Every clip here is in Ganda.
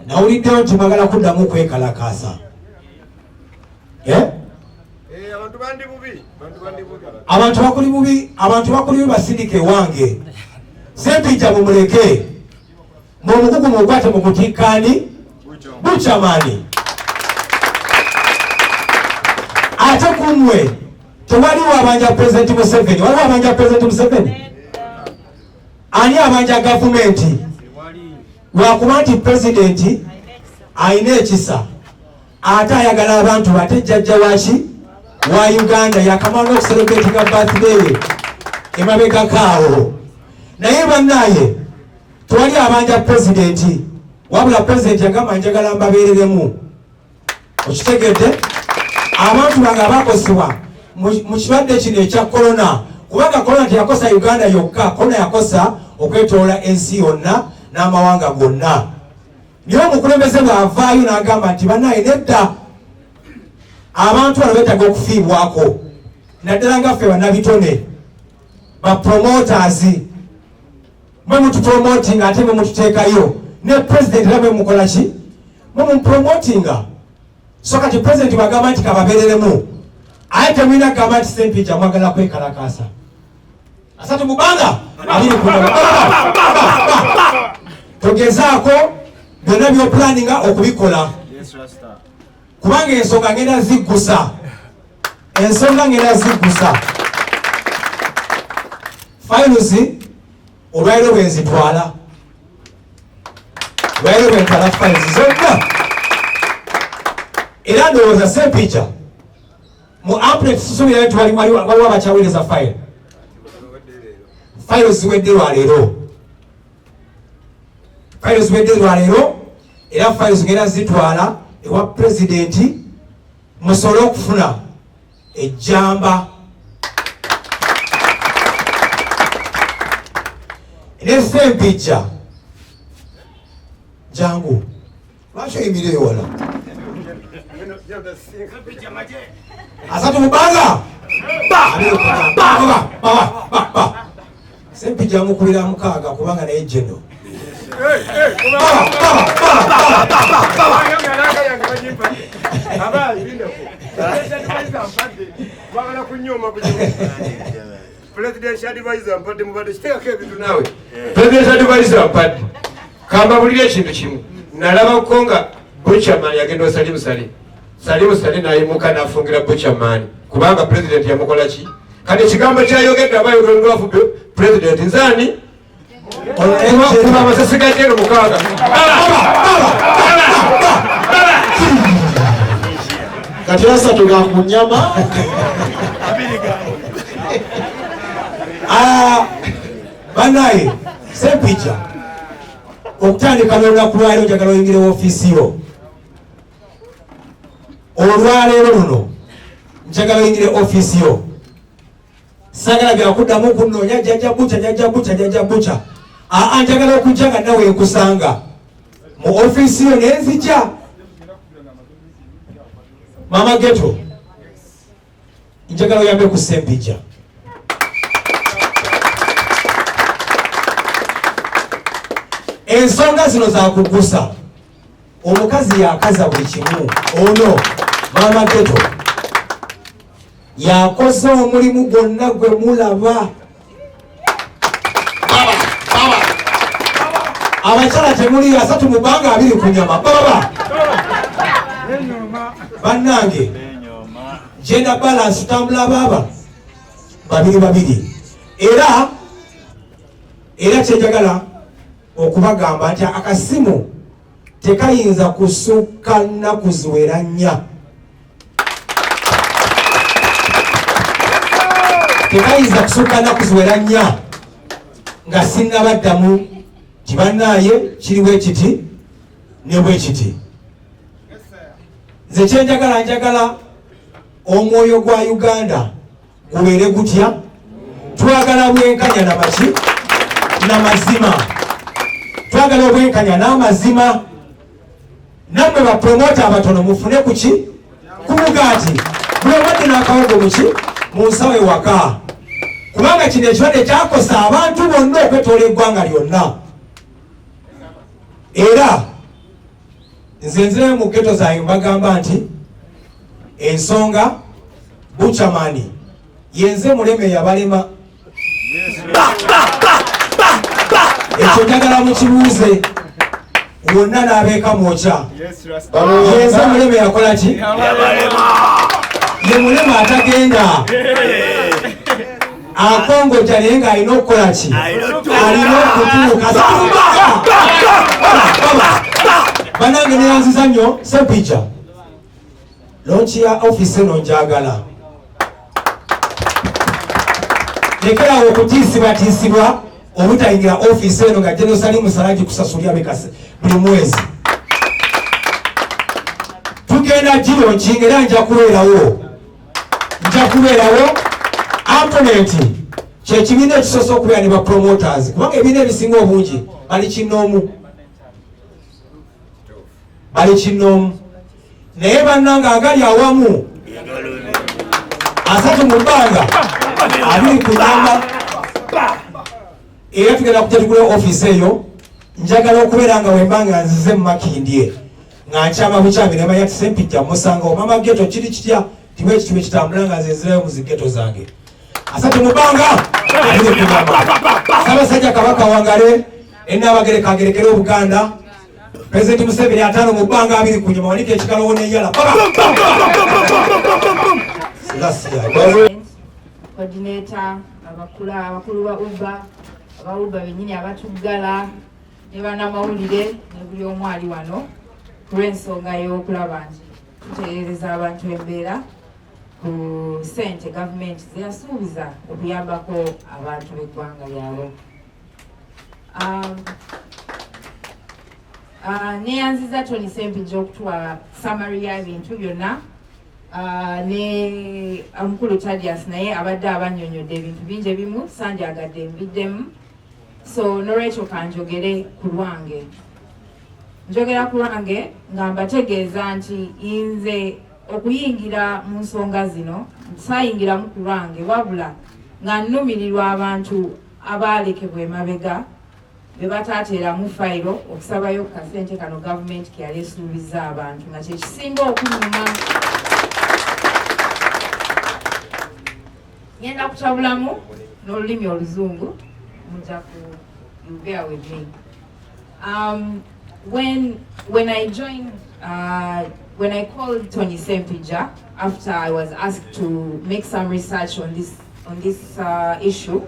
nawuliddeyo nti mwagala kuddamu kwekalakaasa. Abantu bakuli bubi, abantu bakuli bubi basindike wange. Ssempijja mumuleke. Mumugugu mukwate mu kutikkaani Buchamani. Ate kumwe tewaliwo abanja President Museveni. Waliwo abanja President Museveni? Ani abanja gavumenti? Lwakuba nti President ayina ekisa ate ayagala abantu bate jjajja waki wa Uganda yakamala n'okucelebratinga birthday emabegakaawo. Naye bannaye tewali abanja President, wabula President yagamba njagala mbabeereremu. Okitegedde? Abantu bange abakosebwa mu kirwadde kino ekya corona, kubanga corona teyakosa Uganda yokka, corona yakosa okwetoola ensi yonna n'amawanga gonna. Niyo omukulembeze bw'avaayo n'agamba nti bannaye nedda abantu bano beetaaga okufiibwako, naddala nga ffe bannabitone ba promoters mwe mutupromotinga ate mwe mututeekayo ne President era mwe mukola ki mwe mumupromotinga. So kati President bagamba nti kababeereremu aye temulina gamba nti Ssempijja mwagala kwekalakaasa. Asatu mubanga abiri togezaako byonna by'opulaninga okubikola kubanga ensonga ngenda ziggusa, ensonga ngenda ziggusa. Files olwairo bwenzitwala, olwairo bwentwala files zonna. Era ndowooza Ssempijja mu update tusuubira nti waliwo abakyaweereza files ziwedde lwaleero, files ziwedde lwaleero, era files ngenda zitwala ewa President musobole okufuna ejjamba. Ne Ssempijja jangu lwaki oyimireyo wala asatu mubanga Ssempijja mukubira mukaaga kubanga naye jeno Presidential advisor mpate mubade siteka ebitu nawe. Presidential advisor mpate kamba bulire ekintu kimu nalaba konga Buchamani yagenda Salimu Sali nayimuka nafungira Buchamani kubanga President yamukola ki kati ekigambo kyayogedde abayogedde wafu President nzani kuba amasasigajeero mukaaga kati asatu ga ku nnyama. Bannaye Ssempijja okutandika n'olunaku lwaleero njagala oyingire woofiisi yo. Olwaleero luno njagala oyingire ofiisi yo. Sagala byakuddamu kunnoonya jjajja buca. Njagala okujja nga nawe nkusanga mu ofiisi yo ne nzija. Mama Ghetto njagala oyambe ku Ssempijja. Ensonga zino zakugusa. Omukazi yakaza buli kimu. Ono Mama Ghetto yakoze omulimu gwonna gwe mulaba. Abakyala temuli asatu mubanga abiri ku nyama. Bannange gender balance tambula baba babiri. Era kyenjagala okubagamba nti akasimu tekayinza kusukka nnaku ziwera nnya. Tekayinza kusukka nnaku ziwera nnya nga sinnabaddamu nti bannaye kiriwo ekiti ne bwe kiti. Nze njagala omwoyo gwa Uganda gubeere gutya. Twagala bwenkanya n'amazima. Twagala obwenkanya n'amazima. Nammwe bapromota abatono mufune kuki kumugaati mulewadde n'akawogo muki mu nsawo ewaka kubanga kino ekirwadde kyakosa abantu bonna okwetoola eggwanga lyonna. Era nzenzirayo mu ghetto zange mbagamba nti ensonga Buchamani yenze muleme yabalema ekyo njagala mukibuuze wonna n'abeeka mwoca yenze muleme yakola ki ye mulema atagenda akongoja naye ng'alina okukola ki alina okutuuka banange neyanziza nnyo Ssempijja lonchi ya office eno njagala lekerawo okutiisibwatiisibwa obutayingira office eno nga General Salim Salagi kusasulya bekase buli mwezi tugenda giro era nja kubeerawo opponent kyekibiina ekisoose okubeera ne bapromoters kubanga ebiina ebisinga obungi bali kinoomu naye bannanga agali awamu 3 mu bbanga 2 ku namba era tugenda kujja tugula office eyo njagala okubeera nga wembanga nzize mu Makindye nga nkyama bukyami ne bayati Ssempijja musanga omama ghetto kiri kitya tiwe ekitiwe kitambula nga nzenzirayo mu zighetto zange 3 mu bbanga 2 ku namba Ssaabasajja Kabaka wangale enaabagereka agerekera Obuganda President Museveni 5 mu bbanga 2 ku nyuma wanika ekikalowo n'eyala coordinator abakulu ba Uber bennyini abatuggala ne bannamawulire ne buli omu ali wano ku lw'ensonga y'okulaba nti tutereereza abantu embeera ku ssente gavumenti zeyasuubiza okuyambako abantu b'eggwanga lyabwe. Neyanziza Tony Ssempijja okutuwa summary y'ebintu byonna ne omukulu Thaddeus naye abadde abannyonnyodde ebintu bingi ebimu sanjagadde mbiddemu, so n'olwekyo kanjogere ku lwange. Njogera ku lwange nga mbategeeza nti nze okuyingira mu nsonga zino saayingiramu ku lwange wabula nga nnumirirwa abantu abaalekebwa emabega be bataateeramu fayiro okusabayo ku kasente kano gavumenti ke yali esuubiza abantu nga kyekisinga okunyuma. Ngenda kutabulamu n'olulimi Oluzungu mujja ku you bear with me. When I joined, when I called Tony Ssempijja after I was asked to make some research on this issue,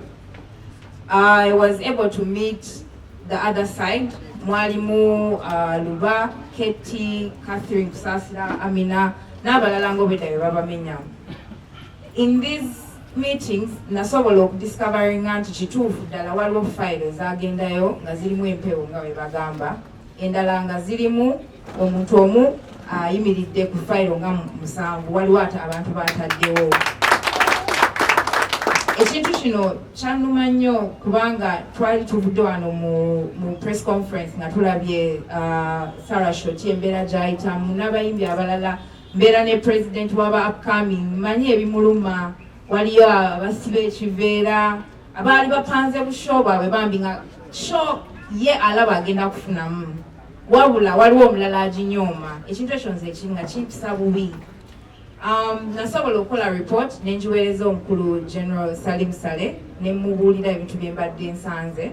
I was able to meet the other side, Mwalimu Luba, Keti, Catherine Kusasira, Amina, n'abalala ng'obwedda bye babamenya. In these meetings, nasobola okudiscoveringa nti kituufu ddala waliwo fayiro ezaagendayo nga zirimu empewo nga bwe bagamba, endala nga zirimu omuntu omu ayimiridde ku fayiro nga 7 waliwo ate abantu bataddewo. Ekintu kino kyannuma nnyo kubanga twali tuvudde wano mu press conference nga tulabye Sarah Shoti embeera gy'ayitamu n'abayimbi abalala, mbeera ne president waba upcoming, manyi ebimuluma, waliyo abasiba ekiveera abaali bapanze busho bwabwe bambi nga sho ye alaba agenda kufunamu, wabula waliwo omulala aginyooma. Ekintu ekyo nze kinga kimpisa bubi. Nasobola okukola report nenjiweereza omukulu General Salim Saleh ne mubuulira ebintu bye mbadde nsanze,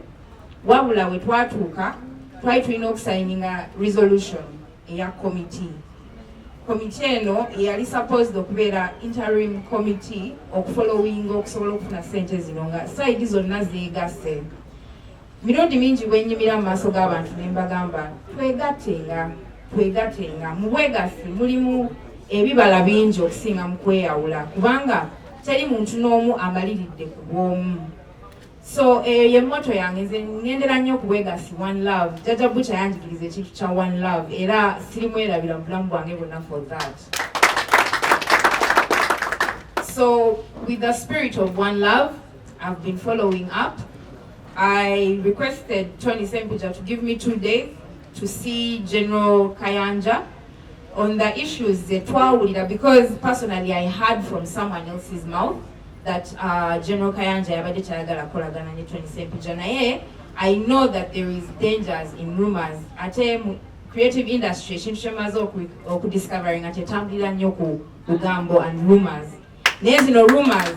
wabula we twatuuka twali tulina okusayininga resolution eya committee. Committee eno yali supposed okubeera interim committee okufollowinga okusobola okufuna ssente zino nga side zonna zeegasse. Mirundi mingi bwe nnyimira mu maaso g'abantu ne mbagamba twegatenga mu bwegassi mulimu ebibala bingi okusinga mu kweyawula kubanga teri muntu n'omu amaliridde ku bw'omu. So eyo ye motto yange, nze ngendera nnyo ku bwegassi, one love. Jjajja Butcher yanjigiriza ekintu kya one love era sirimwerabira mu bulamu bwange bwonna for that. So with the spirit of one love, I've been following up. I requested Tony Ssempijja to give me 2 days to see General Kayanja on the issues twawulira, because personally I heard from someone else's mouth that General Kayanja yabadde tayagala kolagana ne Tony Ssempijja, naye I know that there is dangers in rumors. Ate creative industry ekintu kyemaze okudiscovery nga tetambulira nnyo ku lugambo and rumors. Naye zino rumors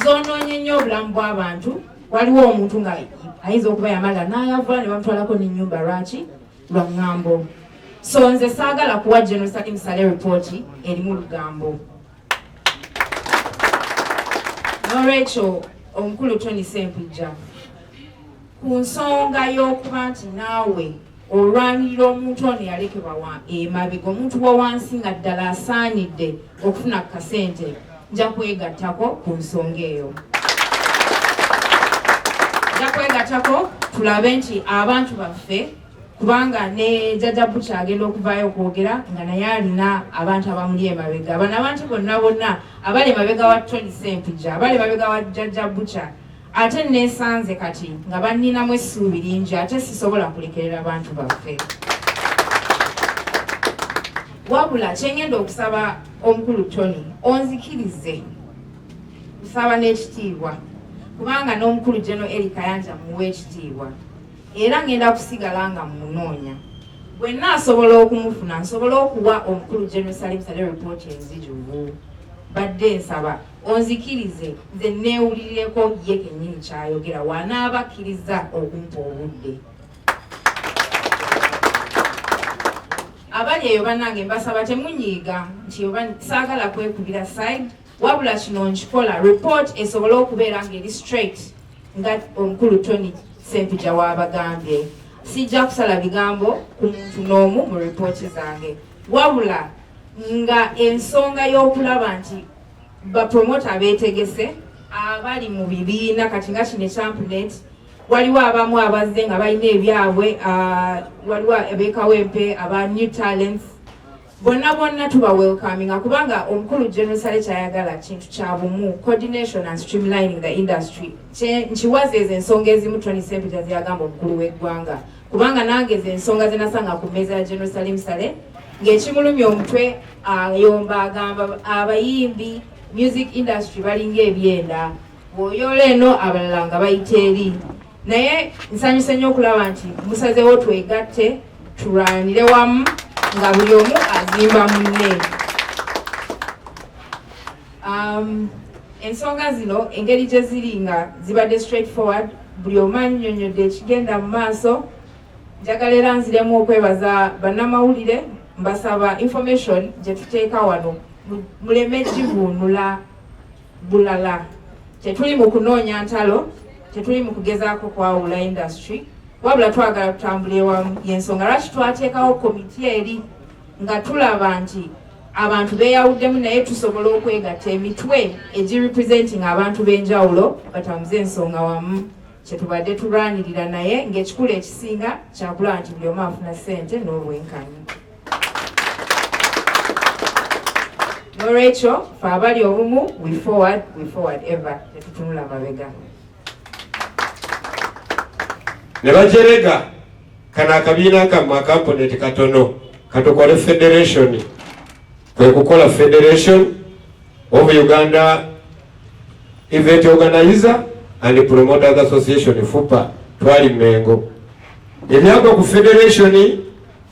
zonoonye nnyo obulamu bw'abantu. Waliwo omuntu nga ayinza okuba yamala n'ayavula ne bamutwalako n'ennyumba lwaki? Lwa ŋŋambo. So nze saagala kuwa General Salim Saleh report erimu lugambo. N'olwekyo omukulu Tony Sempujja ku nsonga y'okuba nti naawe olwanirira omuntu ono yalekebwa emabega omuntu wa wansi nga ddala asaanidde okufuna kasente nja kwegattako ku nsonga eyo. Nja kwegattako tulabe nti abantu baffe kubanga ne Jjajja Butcher agenda okuvaayo okwogera nga naye alina abantu abamuli emabega. Bano abantu bonna abali emabega wa Tony Sempujja, abali emabega wa Jjajja Butcher, ate nesanze kati nga banninamu essuubi lingi ate sisobola kulekerera abantu baffe. Wabula kyengenda okusaba omukulu Tony onzikirize kusaba n'ekitiibwa kubanga n'omukulu General Eli Kayanja muwe ekitiibwa era ngenda kusigala nga munoonya. Bwe naasobola okumufuna nsobola okuwa omukulu General Salim Saleh report enzijuvu. Badde nsaba onzikirize nze neewulirireko ye kennyini kyayogera wanaabakkiriza okumpa obudde. Abali eyo bannange mbasaba temunyiiga nti oba saagala kwekubira side wabula kino nkikola report esobole okubeera ng'eri straight nga omukulu Tony Sempujja w'abagambye. Sijja kusala bigambo ku muntu n'omu mu ripooti zange wabula nga ensonga y'okulaba nti bapromota beetegese abali mu bibiina kati nga kino ekyampnet waliwo abamu abazze nga balina ebyabwe waliwo abeekawempe aba new talents bonna tuba welcoming kubanga omukulu General Saleh kyayagala kintu kya bumu coordination and streamlining the industry. Nkiwaza ezo ensonga ezimu Tony Sempujja zeyagamba omukulu w'eggwanga kubanga nange ezo ensonga ze nasanga ku mmeeza ya General Salim Saleh ng'ekimulumya omutwe ayomba agamba abayimbi music industry balinga ebyenda bw'oyola eno abalala nga bayita eri. Naye nsanyuse nnyo okulaba nti musazeewo twegatte tulwanire wamu nga buli omu azimba munne. Ensonga zino engeri gye ziri nga zibadde straightforward buli omu annyonnyodde ekigenda mu maaso. Njagala era nziremu okwebaza bannamawulire mbasaba information gye tuteeka wano muleme givuunula bulala. Tetuli mu kunoonya ntalo, tetuli mu kugezaako kwawula industry wabula twagala tutambule wamu. Yensonga lwaki twateekawo komiti eri nga tulaba nti abantu beeyawuddemu naye tusobola okwegatta emitwe egirepresenting abantu b'enjawulo batambuze ensonga wamu. Kyetubadde tulwanirira naye ng'ekikulu ekisinga kyakulaba nti buli omu afuna ssente n'obwenkanyi. N'olwekyo fe abali obumu we forward ever tetutunula mabega. Ne bajerega kana akabiina kammwe akamponenti katono katukole federation kwe kukola Federation of Uganda Event Organizer and Promoters Association FUPA twali Mengo. Emyaka ku federation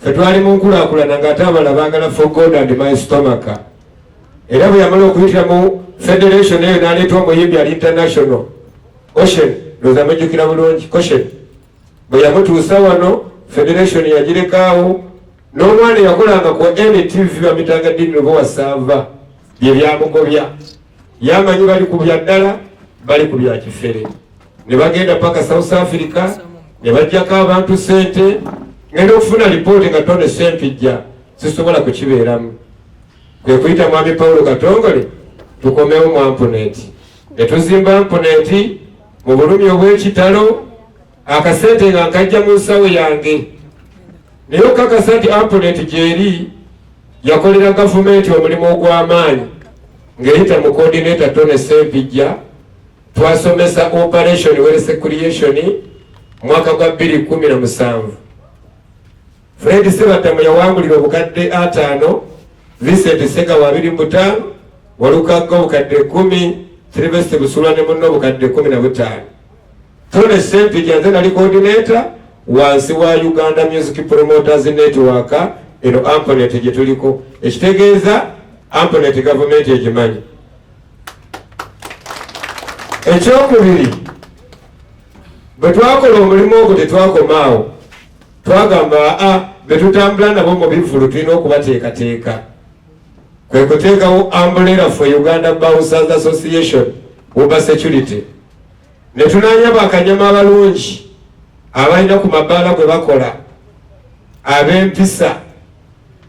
fe twali mu nkulaakulana ng'ate abalala baagala for God and my stomach. Era bwe yamala okuyita mu federation eyo n'aleetwa omuyimbi ali international Ocean loza amejjukira bulungi Ocean bwe yamutuusa wano federation yagirekaawo n'omwana yakolanga ku NTV bamitanga Dini Bowasaava bye byamugobya yamanyi bali ku bya ddala bali ku bya kifere ne bagenda paka South Africa ne bajjako abantu ssente ngenda okufuna lipooti nga Tony Sempujja sisobola kukibeeramu kwe kuyita mwami Paulo Katongole tukomewo mu amponeti ne tuzimba amponeti mu bulumi obw'ekitalo akasente nga nkajja mu nsawo yange naye okakasa nti amponeti gyeri yakolera gavumenti omulimu ogw'amaanyi ng'eyita mu coordinator Tony Sempujja twasomesa operation wealth creation mwaka gwa 2017 Fred Sebatamu yawangulira obukadde 5 Vincent Sega wa 25 Walukaga obukadde 10 Sylvester Busula ne munno obukadde 15 Tony Sempujja nze nali coordinator wansi wa Uganda Music Promoters Network eno Amponet gye tuliko ekitegeeza Amponet government egimanyi. Ekyokubiri, bwe twakola omulimu ogwo tetwakomaawo, twagamba betutambula nabo mu bivulu tulina okubateekateeka, kwe kuteekawo umbrella for Uganda Bouncers Association Uber Security, ne tunanya bakanyama abalungi abalina ku mabaala gwe bakola ab'empisa,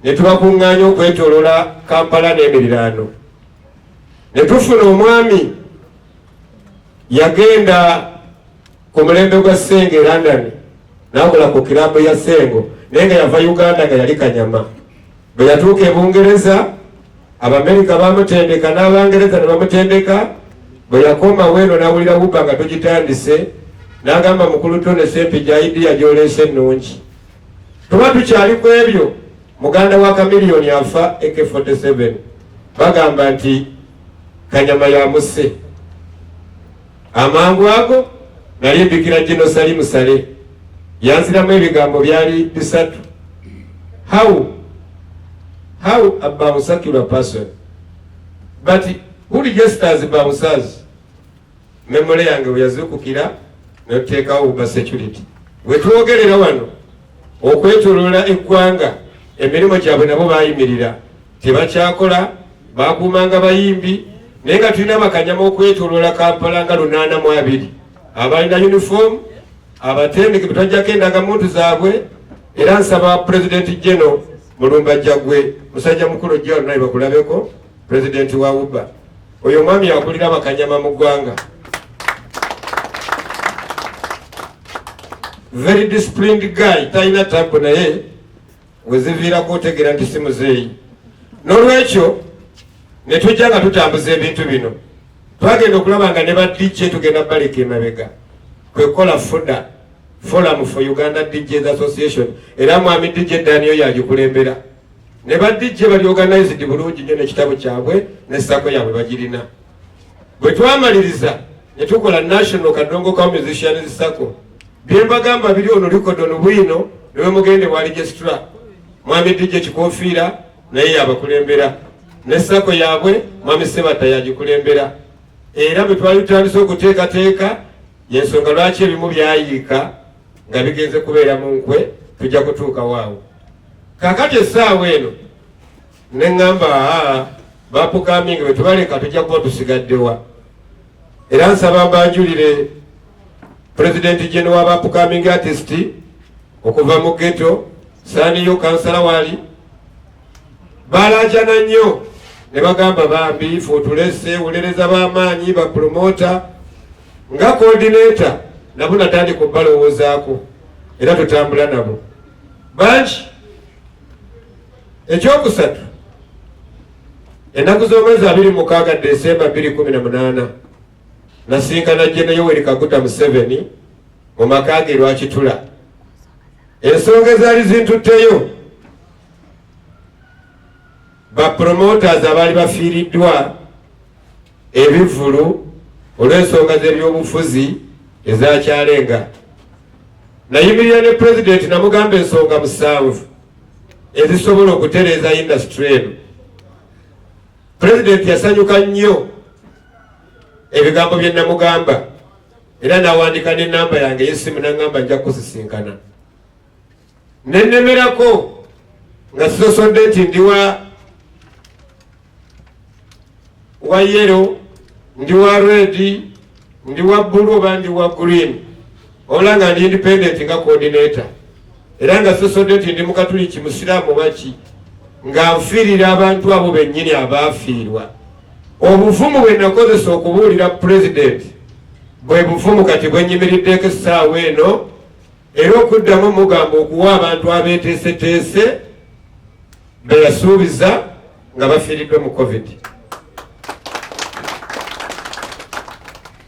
ne tubakuŋŋaanya okwetoolola Kampala n'emiriraano. Ne tufuna omwami yagenda ku mulembe gwa Senge e London n'akola ku kirabu ya Sengo, naye nga yava Uganda nga yali kanyama. Bwe yatuuka e Bungereza, Abamerika bamutendeka n'Abangereza ne bamutendeka. Bwe yakoma weeno n'awulira Uber nga tugitandise, n'agamba mukulu Tone Sempijja idea gy'oleese ennungi. Tuba tukyali ku ebyo, muganda wa Kamiliyoni afa AK-47, bagamba nti kanyama yamuse. Amangu ago nali mbikira Gino Salimu Sale, yanziramu ebigambo byali bisatu. How a bouncer person? But who registers bouncers? Memory yange yazukukira n'oteekawo Uber Security. We twogerera wano okwetoolola eggwanga, emirimu gyabwe nabo baayimirira, tebakyakola, baakuumanga bayimbi, naye nga tulina bakanyama okwetoolola Kampala nga 820 abalina uniform, abatendeke betajjako endagamuntu zaabwe. Era nsaba President General Mulumba Jagwe, musajja mukulu jjalo naye bakulabeko, President wa Uber. Oyo mwami akulira abakanyama mu ggwanga. Very disciplined guy, talina tabu naye weziviirako otegera nti si muzeeyi. N'olwekyo ne tujja nga tutambuza ebintu bino. Twagenda okulaba nga ne ba DJ tugenda baleka emabega. Kwe kola FUDA, Forum for Uganda DJs Association, era mwami DJ Daniel yagikulembera. Ne ba DJ bali organized bulungi nnyo n'ekitabo kyabwe ne sako yabwe bagirina. Bwe twamaliriza ne tukola National Kadongo Ka Musicians Sako. Bye mbagamba biri ono likodo n'obwino ne mugende wa registrar. Mwami DJ Kikofiira naye yabakulembera. Ne sako yabwe mwami Sebata yagikulembera. Era bwe twali tutandise okuteekateeka yensonga lwaki ebimu byayiika nga bigenze kubeera mu nkwe, tujja kutuuka waawo. Kakati essaawa eno ne ŋŋamba bapukaminga bwe tubaleka tujja kuba tusigaddewa. Era nsaba mbanjulire President General wa bapukaming artist okuva mu ghetto Saniyo kansala wali balajana nnyo ne bagamba bambi futulese ulereza b'amaanyi ba promoter nga coordinator nabo natandika okubalowoozaako era tutambula nabo bangi. Ekyokusatu, ennaku z'omwezi 26 Desemba 2018 nasinkana General Yoweri Kaguta Museveni mu maka ge Lwakitula. Ensonga ezaali zintutteyo, ba promoters abaali bafiiriddwa ebivulu olw'ensonga z'ebyobufuzi ezakyalenga. Nayimirira ne President namugamba ensonga 7 ezisobola okutereeza industry eno. President yasanyuka nnyo ebigambo bye namugamba, era nawandika n'ennamba yange y'essimu n'angamba nja kusisinkana. Nennemerako nga sisosodde nti ndi wa yellow, ndi wa red, ndi wa blue oba ndi wa green, ola nga ndi independent nga coordinator. Era nga sisosodde nti ndi Mukatuliki Musiraamu baki nga nfiirira abantu abo bennyini abaafiirwa. Obuvumu bwe nakozesa okubuulira President bwe buvumu kati bwenyimiriddeko essaawa eno, era okuddamu mugamba okuwa abantu abeeteeseteese be yasuubiza nga bafiiriddwe mu COVID.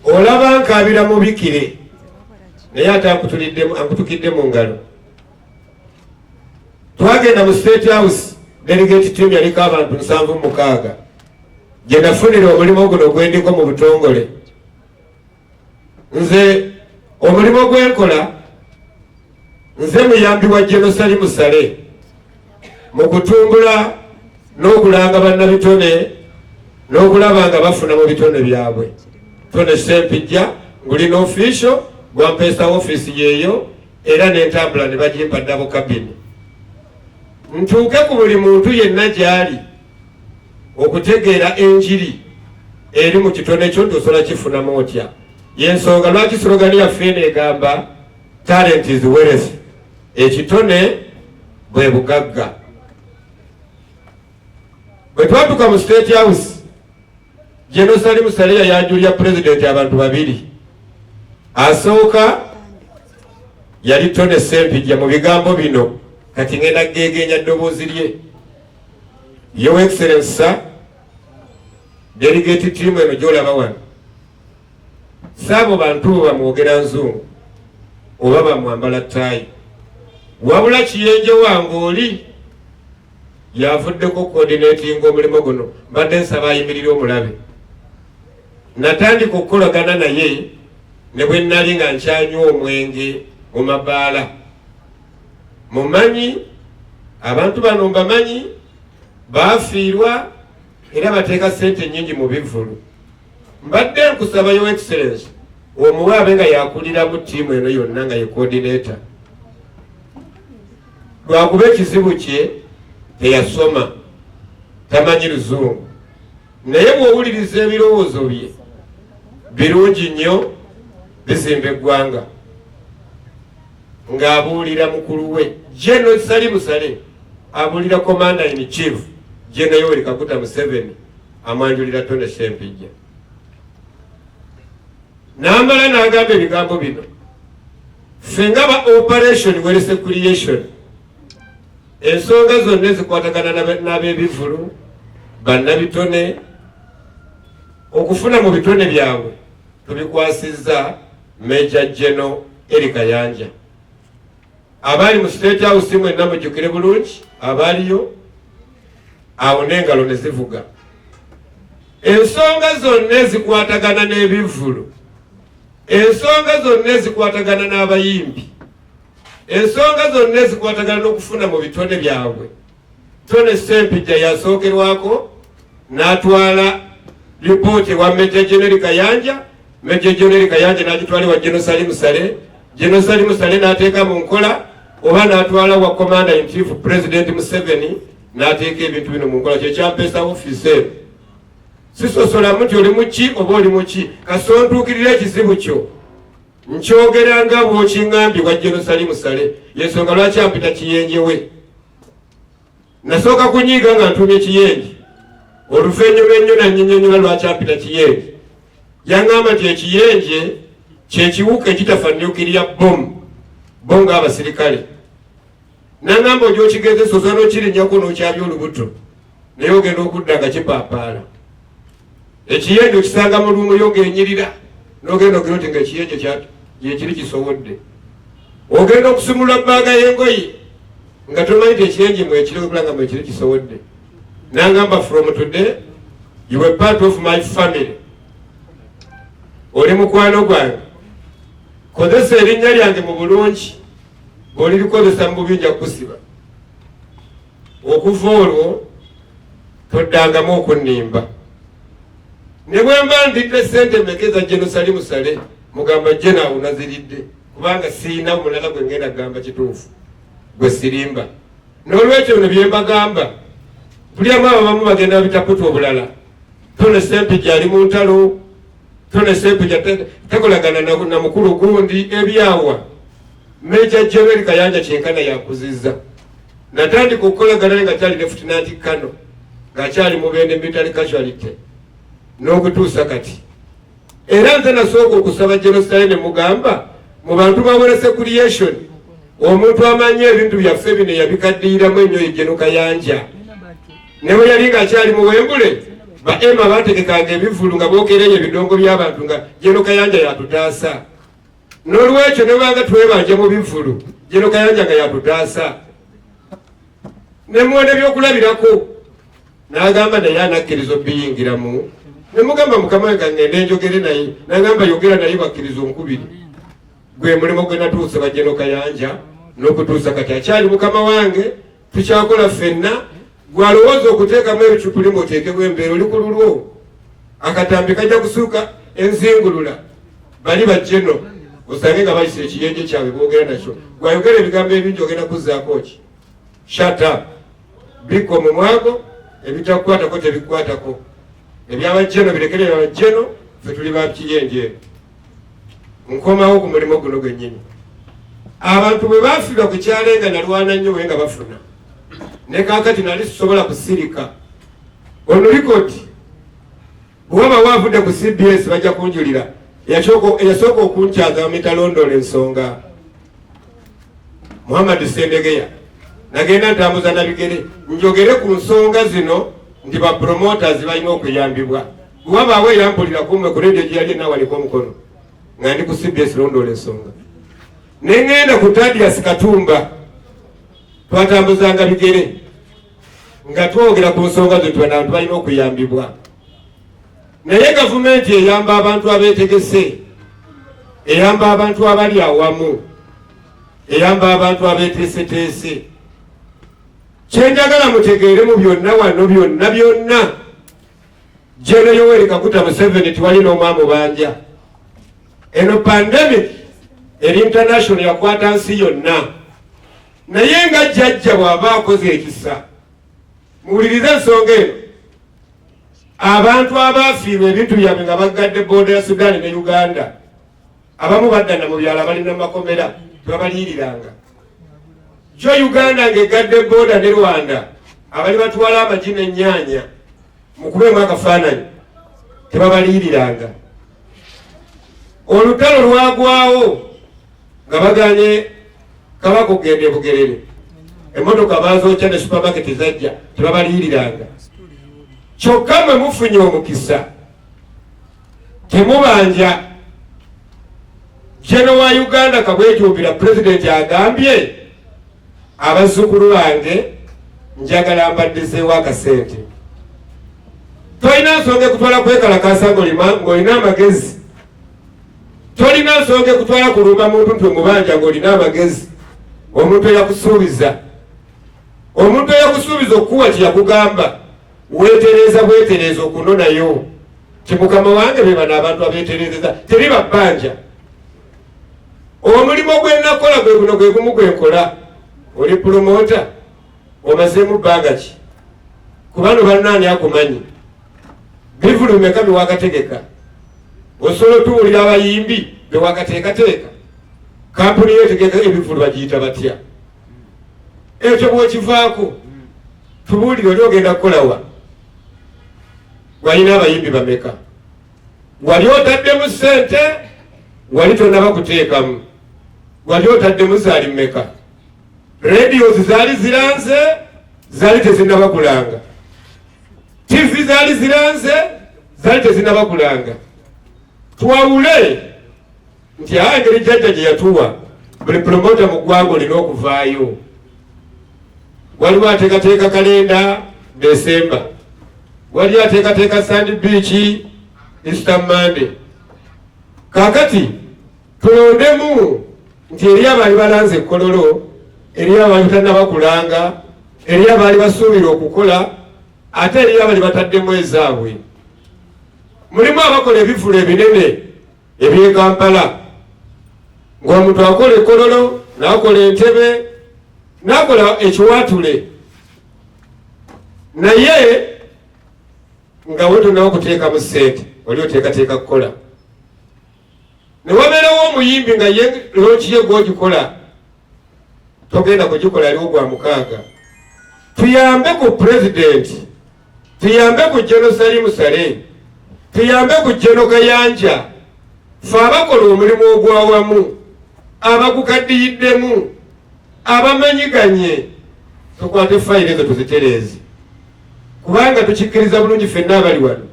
Olaba nkaabira mubikire naye ate ankutukidde mu ngalo. Twagenda mu State House, delegate team yaliko abantu 76 gye nafunira omulimu guno gwendiko mu butongole. Nze omulimu gwenkola nze muyambi wa Jenosali Musale mu kutumbula n'okulanga bannabitone n'okulaba nga bafuna mu bitone byabwe. Tone Sempijja ngulina official gwampeesa office yeeyo era n'entambula ne bagimpa ddabo kabini. Ntuuke ku buli muntu yenna gy'ali okutegeera enjiri eri mu kitone kyo tosobola kifunamu otya. Y'ensonga lwaki slogani yaffe egamba talent is wealth. Ekitone bwe bugagga. Bwe twatuuka mu State House, Jenosali Musale yayanjulira President abantu babiri. Asooka yali Tone Sempijja mu bigambo bino kati ngenda gegenya ddoboozi lye. Your Excellency Sir, delegate team eno gy'olaba wano, saabo bantu bamwogera nzungu oba bamwambala ttaayi, wabula Kiyenje wange oli yavuddeko coordinating omulimu guno. Mbadde nsaba ayimirire omulabe. Natandika okukolagana naye ne bwe nnali nga nkyanywa omwenge mu mabaala. Mumanyi abantu bano mbamanyi, baafiirwa era bateeka ssente nnyingi mu bivvulu. Mbadde nkusaba Your Excellency omuwaabe nga yakulira mu ttiimu eno yonna nga ye coordinator. Lwakuba ekizibu kye teyasoma, tamanyi Luzungu, naye bw'owuliriza ebirowoozo bye birungi nnyo, bizimba eggwanga. Ng'abuulira mukulu we Jenosali Musale, abuulira Commander in Chief General Yoweri Kaguta Museveni, amwanjulira Tone Sempijja. N'amala n'agamba ebigambo bino, ffe nga ba Operation Reconciliation, ensonga zonna ezikwatagana n'ab'ebivvulu, bannabitone, okufuna mu bitone byabwe tubikwasizza Major General Eric Kayanja. Abaali mu State House mwenna mujjukire bulungi, abaaliyo awo n'engalo ne zivuga. Ensonga zonna ezikwatagana n'ebivvulu, ensonga zonna ezikwatagana n'abayimbi, ensonga zonna ezikwatagana n'okufuna mu bitone byabwe, Tone Sempijja yasookerwako n'atwala lipooti wa Major General Kayanja. Major General Kayanja n'agitwala wa Jenosali Musale. Jenosali Musale n'ateeka mu nkola oba n'atwala wa Commander in Chief President Museveni n'ateeka ebintu bino mu nkola. Kye kyampeesa office. Sisosolamu nti oli muki oba oli muki, kasontuukirira ekizibu kyo nkyogera nga bw'okiŋŋambye wa Jenosali Musale. Yensonga lwaki ampita Kiyenje we. Nasooka kunyiiga nga ntumye Kiyenje, oluvannyuma ennyo nannyinnyonnyola lwaki ampita Kiyenje. Yaŋŋamba nti ekiyenje kye kiwuka ekitafa nukiriya bo ng'abasirikale. Naŋŋamba ogy'okigezesa osobola n'okirinnyako n'okyabya olubuto naye ogenda okudda nga kipaapaala. Ekiyenje okisanga mu luumuyo ng'enyirira n'ogenda ogira oti ng'ekiyenje kyekiri kisobodde. Ogenda okusumulwa bbaaga y'engoye nga tomanyi ti ekiyenje mwekiri okulanga mwekiri kisobodde. Naŋŋamba from today you were part of my family. Oli mukwano gwange, kozesa erinnya lyange mu bulungi, bw'olirikozesa mu bubi nja kukusiba. Okuva olwo toddangamu okunnimba. Ne bwe mba ndidde ssente mmeka eza Jenosali Musale, mugamba gye naawe naziridde, kubanga siina mulala gwe ngenda kugamba kituufu gwe sirimba. N'olwekyo ne bye mbagamba, buli amu abamu bagenda babitaputa obulala. Tone Sempijja ali mu ntalo, Tone Sempijja tekolagana na mukulu gundi ebyawa. Major General Kayanja kyenkana yakuzizza. Natandika okukolagana nga kyali Lieutenant Kano, nga kyali mubende military casualty n'okutuusa kati. Era nze nasooka okusaba Jenosali ne mugamba mu bantu ba reconciliation omuntu amanyi ebintu byaffe bino yabikaddiiramu ennyo ye General Kayanja. Ne bwe yali ng'akyali mu Wembule, ba Emma baategekanga ebivvulu nga bookereyo ebidongo by'abantu nga General Kayanja yatutaasa. N'olwekyo ne bwanga twebanja mu bivvulu, General Kayanja nga yatutaasa. Ne muwona ebyokulabirako n'agamba naye anakkiriza obiyingiramu. Ne mugamba mukama we ngende njogere naye, n'agamba yogera naye bakkiriza onkubiri. Gwe mulimo gwe natuuse ba General Kayanja n'okutuusa kati akyali mukama wange tukyakola ffenna gwalowooza okuteekamu ebicukulimu oteekebwa embeera oli ku lulwo akatambi kajja kusuuka enzingulula bali bajjeno osange nga bayisa ekiyenje kyabwe boogera nakyo gwayogera ebigambo ebingi ogenda kuzzaako ki shata bikko mu mwago ebitakukwatako tebikukwatako ebyabajjeno birekere byabajjeno fe tuli bakiyenje nkomawo ku mulimu guno gwennyini abantu bwe bafiirwa ku kyalenga nalwana nnyo we nga bafuna ne kaakati nali sisobola kusirika ono likoti bwaba waavudde ku CBS bajja kunjulira eyasooka okunkyaza mitalondola ensonga Muhammad Sendegeya nagenda ntambuza na bigere njogere ku nsonga zino ndi ba promoters balina okuyambibwa bwabaawo eyampulira kumwe ku radio gye yali nawaliko omukono nga ndi ku CBS londola ensonga nengenda ku Thaddeus Katumba twatambuzanga bigere nga twogera ku nsonga zetu abantu balina okuyambibwa naye gavumenti eyamba abantu abeetegese eyamba abantu abali awamu eyamba abantu abeeteeseteese kyenjagala mutegeere mu byonna wano byonna General Yoweri Kaguta Museveni tiwali n'omwamu banja eno pandemic eri international yakwata nsi yonna naye nga jjajja bw'aba akoze ekisa muwulirize ensonga eno abantu abafiirwa ebintu byabwe nga bagadde booda ya Sudan ne Uganda abamu baddana mu byalo balina makomera tebabaliyiriranga jo Uganda ng'egadde booda ne Rwanda abali batwala amagi n'ennyaanya mukubemu akafaananyi tebabaliyiriranga olutalo lwagwawo nga baganye kabaka okugenda Bugerere emmotoka bazookya ne supermarket zajja tebabaliyiriranga kyokka mwe mufunye omukisa temubanja General wa Uganda Kabwejumbira President agambye abazzukulu bange njagala mbaddizeewo akasente tolina nsonga ekutwala kwekalakasa ng'olina amagezi tolina nsonga ekutwala kulumba muntu nti omubanja ng'olina amagezi omuntu eyakusuubiza okukuwa kyeyakugamba weetereza bwetereza okunonayo ti mukama wange be bano abantu abeeterezeza teri babbanja omulimu gwenakola gwe guno gwe gumu gwenkola oli promota omazeemu bbanga ki kubano bannaani akumanyi bivulu meka biwakategeka osobola otuwulira abayimbi bewakateekateeka kampuni yetegeka ebivulu bagiyita batya ekyo bwokivaako tubuulire oli ogenda kukolawa walina abayimbi bameka wali otaddemu ssente wali tonaba kuteekamu wali otaddemu zaali mmeka radios zaali ziranze zaali tezinnabakulanga TV zaali ziranze zaali tezinnabakulanga twawule nti engeri jjajja gye yatuwa buli promota mu ggwanga olina okuvaayo waliwo ateekateeka kalenda Desemba wali ateekateeka Sand Beach Easter Monday kakati tulondemu nti eri abaali balanze ekkololo eri abaali batannabakulanga eri abaali basuubira okukola ate eri abaali bataddemu ezaabwe mulimu abakola ebivulu ebinene eby'e Kampala ng'omuntu akola ekkololo n'akola entebe n'akola ekiwaatule naye nga wetunawo okuteekamu ssente oli oteekateeka kukola ne wabeerawo omuyimbi nga ye lonki ye gw'ogikola togenda kugikola aliwo gwa mukaaga tuyambe ku pulezidenti tuyambe ku General Salim Saleh tuyambe ku General Kayanja fe abakola omulimu ogwawamu abagukaddiyiddemu abamanyiganye tukwate fayiro ezo tuzitereeze kubanga tukikkiriza bulungi ffenna abali wano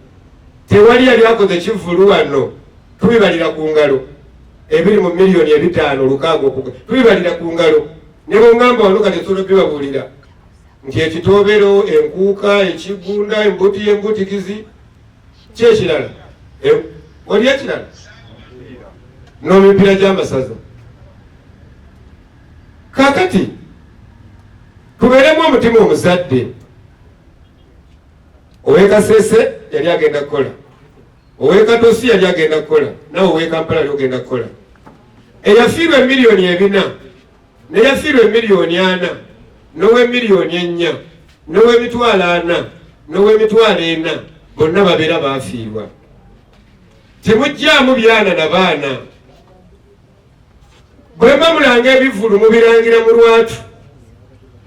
tewali yali akoze kivulu wano tubibalira ku ngalo ebiri mu miliyoni 5,600 tubibalira ku ngalo ne bwongamba wano kati tusobola bibabuulira nti ekitobero enkuuka ekigunda embuti embutikizi kyekirala wali ekirala n'omipira gy'amasaza kakati tubeeremu omutima omuzadde. Ow'Ekasese yali agenda kukola, ow'Ekatosi yali agenda kukola, nawe ow'Ekampala yali ogenda kukola. Eyafiirwa emiliyoni 4 neyafiirwa emiliyoni 4 n'ow'emiliyoni 4 n'ow'emitwalo 4 n'ow'emitwalo 4 bonna babeera baafiirwa. Temujjaamu byana na baana. Bwe mulanga ebivulu mubirangira mu lwatu.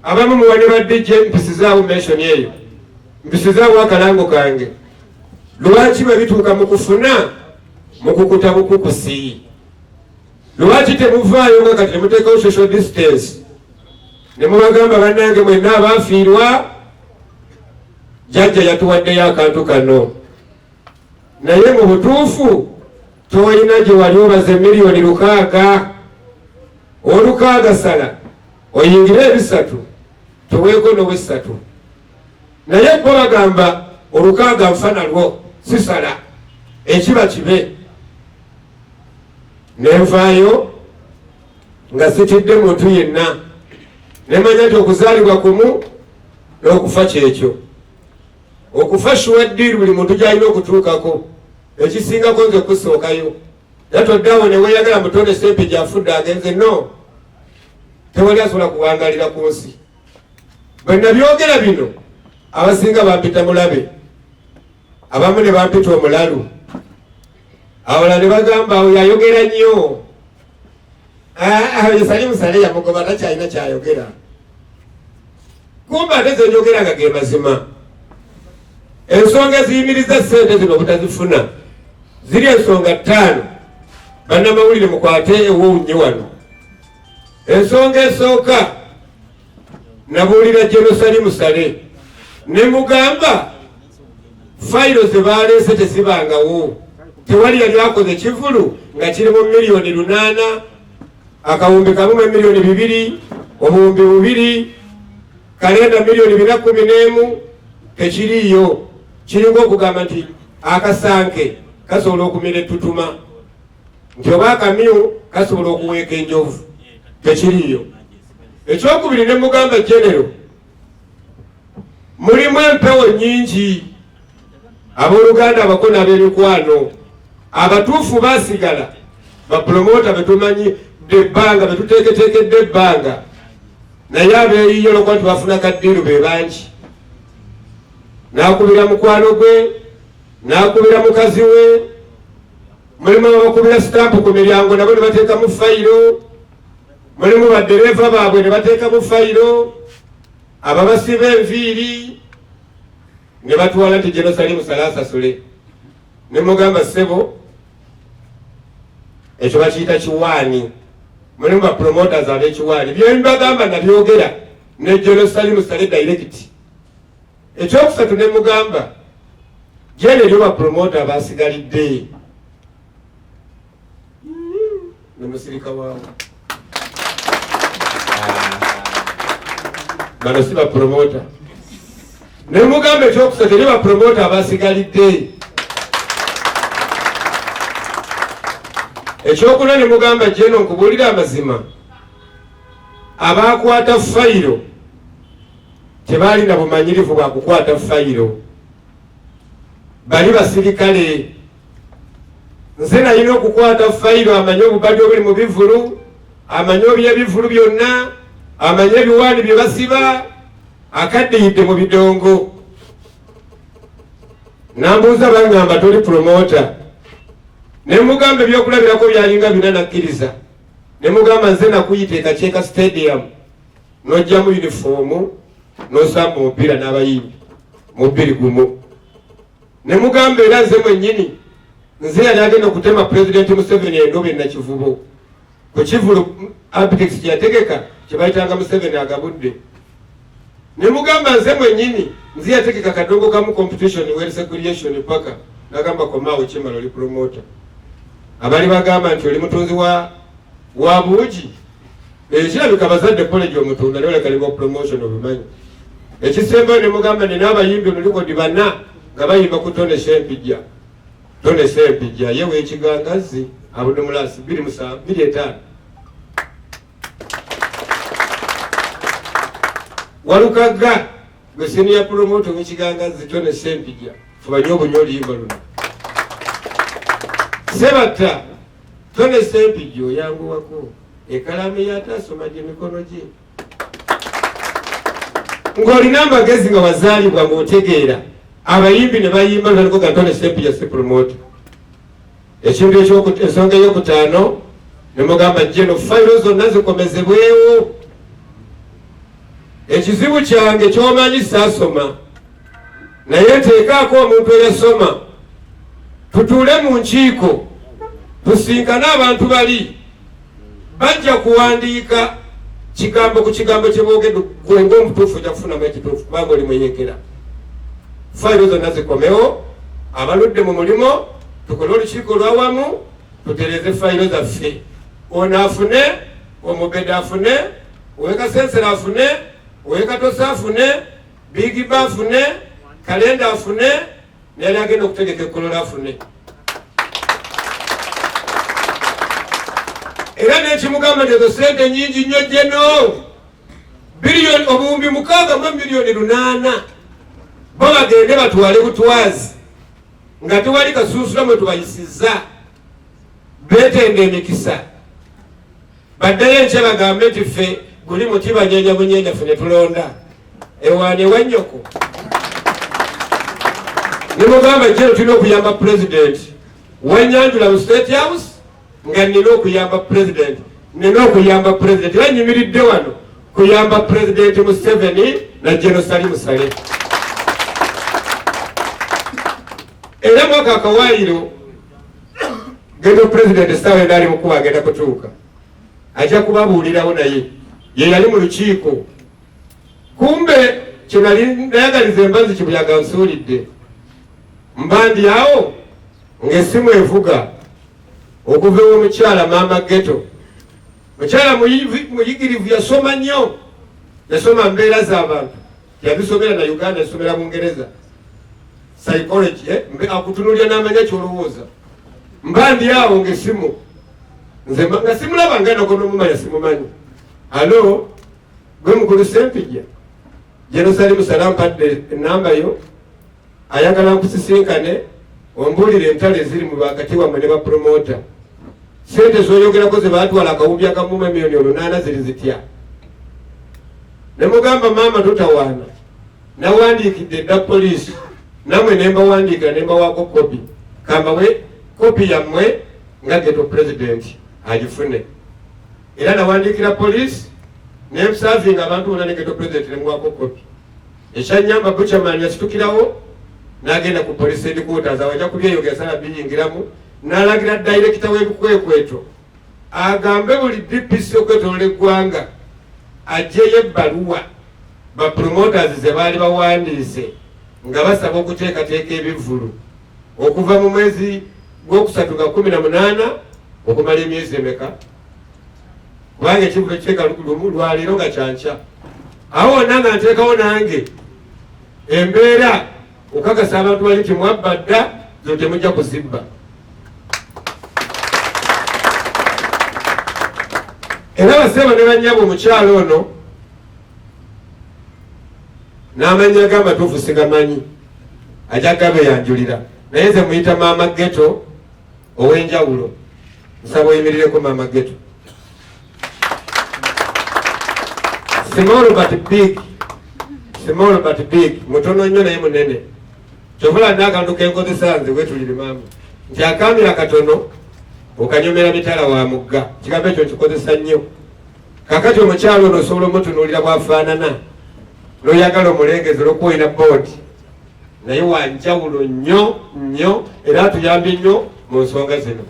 Abamu muwane badde mpisizaawo mention eyo, mpisizaawo akalango kange. Lwaki bwe bituuka mu kufuna mukukuta bukukusi? Lwaki temuvaayo nga kati nemuteekawo social distance ne mubagamba bannange mwenna abaafiirwa jjajja yatuwaddeyo akantu kano, naye mu butuufu toyina gye wali obaze miliyoni 600 olukaaga sala oyingire 3 toweeko nowe 3 naye bo bagamba olukaaga nfa nalwo sisala ekiba kibe. Nenvaayo nga sitidde muntu yenna, nemanya nti okuzaalibwa kumu n'okufa kyekyo. Okufa shuwaddiru buli muntu gy'alina okutuukako, ekisingako nze kusookayo. Yatoddeawo ne weeyagala mutonde sempi gy'afudde agenze, no, tewali asobola kuwangalira ku nsi. Bwe nabyogera bino abasinga bampita mulabe, abamu ne bampita omulalu, awala ne bagamba awo yayogera nnyo. Salimu Sale yamugoba takyalina kyayogera. Kumbe ate ze njogera nga ge mazima. Ensonga eziyimiriza ssente zino obutazifuna ziri ensonga 5. Bannamawulire mukwate ewuunye wano. Ensonga esooka nabuulira General Salimu Sale ne mugamba fayiro ze baleese tesibangawo. Tewali yali akoze kivulu nga kirimu miliyoni 8, akawumbi kamu miliyoni 2, obuwumbi 2, kalenda miliyoni 411 tekiriiyo. Kiringa okugamba nti akasanke kasobola okumira ettutuma, nti oba akamyu kasobola okuweeka enjovu, tekiriiyo. Ekyokubiri ne mugamba Genero, mulimu empewo nnyingi. Abooluganda abakona ab'emikwano abatuufu baasigala, bapromota betumanyi ebbanga betuteeketeekedde ebbanga, naye abeeyiyo olwokuba nti bafuna kaddiiru be bangi. N'akubira mukwano gwe, n'akubira mukazi we, mulimu abakubira sitampu ku miryango nabo ne bateeka mu fayiro, mulimu baddereeva baabwe ne bateeka mu fayiro, ababasiba enviiri ne batuwala nti General Salimu Sale asasule. Ne mugamba ssebo, ekyo bakiyita kiwaani. Mulimu bapromoters ab'ekiwaani. Bye mbagamba nabyogera ne General Salimu Sale direct. Ekyokusatu ne mugamba gye lyo bapromota abasigalidde ne musirika waawo. Bano si bapromota. Ne mugamba ekyokusatu lyo bapromota abasigalidde. Ekyokuna ne mugamba Jeno nkubuulira amazima, abaakwata fayiro tebaalina bumanyirivu bwa kukwata fayiro, bali basirikale. Nze nalina okukwata fayiro, amanye obubadde obuli mu bivulu, amanye ebyebivulu byonna, amanye ebiwaani bye basiba, akaddiyidde mu bidongo. Nambuuza bangamba toli promota. Ne mugamba ebyokulabirako byalinga 4 nakkiriza. Ne mugamba nze nakuyita Kakyeka Stadium n'ojjamu uniform n'osamba omupiira n'abayimbi mu 2 gumu. Ne mugamba era nze mwennyini nze yali agenda okutema President Museveni endobe nakivubo ku kivulu Apex kyategeka kye bayitanga Museveni agabudde. Ne mugamba nze mwennyini nze yategeka kadongo kamu competition Wells Creation paka nagamba komaawo Kimalo oli promoter. Abali bagamba nti oli mutunzi wa buugi ekirabika bazadde college omutunda naye olekalimu promotion obumanyi. Ekisembayo ne mugamba nina abayimbi onulikodi 4 nga bayimba ku Tone Sempijja. Tone Sempijja yewe ekigangazi abudde mulasi 2 5. Walukaga gwe senior promoter w'ekigangazi Tone Sempija fuba nnyo obunyo oluyimba luno. Sebata Tone Sempija oyanguwako ekalamu yatasoma gye mikono gye ng'olina amagezi nga wazaalibwa ng'otegeera abayimbi ne bayimba lunaliko ga Tone Sempija si promoter. Ekintu ensonga ey'okutaano ne mugamba jeno fayiro zonna zikomezebwewo. Ekizibu kyange ky'omanyi saasoma naye teekaako omuntu eyasoma tutuule mu nkiiko tusinkane abantu bali bajja kuwandiika kigambo ku kigambo kye boogedde gwe ng'omutuufu ojja kufunamu ekituufu kubanga oli mweyeekera. Fayiro zonna zikomewo abaludde mu mulimo tukole olukiiko lwawamu tutereeze fayiro zaffe. Ono afune, omubeda afune, owekasensera afune, owekatosa afune, bigiba afune, kalenda afune, neyali agenda okutegeka ekkolola afune. Era n'ekimugamba nti ezo sente nnyingi nnyo jeno biliyoni obuwumbi 6 mu miliyoni 8 bo bagende batwale butwazi nga tewali kasunsula mwe tubayisizza beetenda emikisa. Baddayo enkya bagambe nti ffe guli muti banyeenya bunyeenya ffe ne tulonda ewaani ewa nnyoko. Ne mugamba jeno tulina okuyamba pulezidenti wenyanjula mu State House nga nina okuyamba pulezidenti nina okuyamba pulezidenti era nyimiridde wano kuyamba pulezidenti Museveni na Jeno Salimu Sale. Era mwaka akawaayiro gendo pulezidenti essaawa enaali mukuba agenda kutuuka ajja kubabuulirawo naye ye yali mu lukiiko. Kumbe kye nali nayagaliza embazi kibuyaga nsuulidde mbandyawo ng'essimu evuga okuva ew'omukyala maama Geto. Mukyala muyigirivu yasoma nnyo, yasoma mbeera z'abantu yabisomera na Uganda, yasomera mu Ngereza psychology akutunulya n'amanya kyolowooza. Mbandyawo ng'essimu nze nga simulaba ngenda konomumanya simumanyi. Alo gwe mukulu Sempija Jeno Salimu Sale ampadde enamba yo ayagala nkusisinkane ombuulire entalo eziri mu bakati wammwe ne bapromota. Sente z'oyogerako ze baatwala akawumbi akamu miliyoni 8 ziri zitya? Ne mugamba maama totawaana nawandiikidde dda poliisi namwe ne mbawandiikira ne mbawaako kopi kambawe kopi yammwe nga Geto pulezidenti agifune. Era nawandiikira poliisi ne msaavinga abantu bonna ne Geto pulezidenti ne muwaako kopi. Ekyanyamba Buchaman yasitukirawo n'agenda ku police headquarters awajja kubyeyogera sala biyingiramu n'alagira director w'ebikwekweto agambe buli DPC okwetolola eggwanga aggyeyo ebbaluwa ba promoters ze baali bawandiise nga basaba okuteekateeka ebivvulu okuva mu mwezi gw'okusatu ga 18 okumala emyezi emeka kubanga ekivvulo kyeka lumu lwaleero nga kyankya. Awo wonna nga nteekawo nange embeera okakasa abantu bali nti mwabbadda zo temujja kuzibba. Era baseba ne bannyabo omukyalo ono n'amanya g'amatuufu sigamanyi ajja gabeyanjulira naye nze muyita maama Geto ow'enjawulo. Nsaba oyimirireko maama Geto. Small but big, small but big, mutono nnyo naye munene. Kyovula n'akantu kenkozesa nze wetulire maama nti akaamira akatono okanyomera mitala wa mugga. Kigambo ekyo nkikozesa nnyo. Kakati omukyalo ono osobola omutunuulira bw'afaanana n'oyagala omulengeze olw'okuwa boodi naye wanjawulo nnyo nnyo era atuyambye nnyo mu nsonga zino.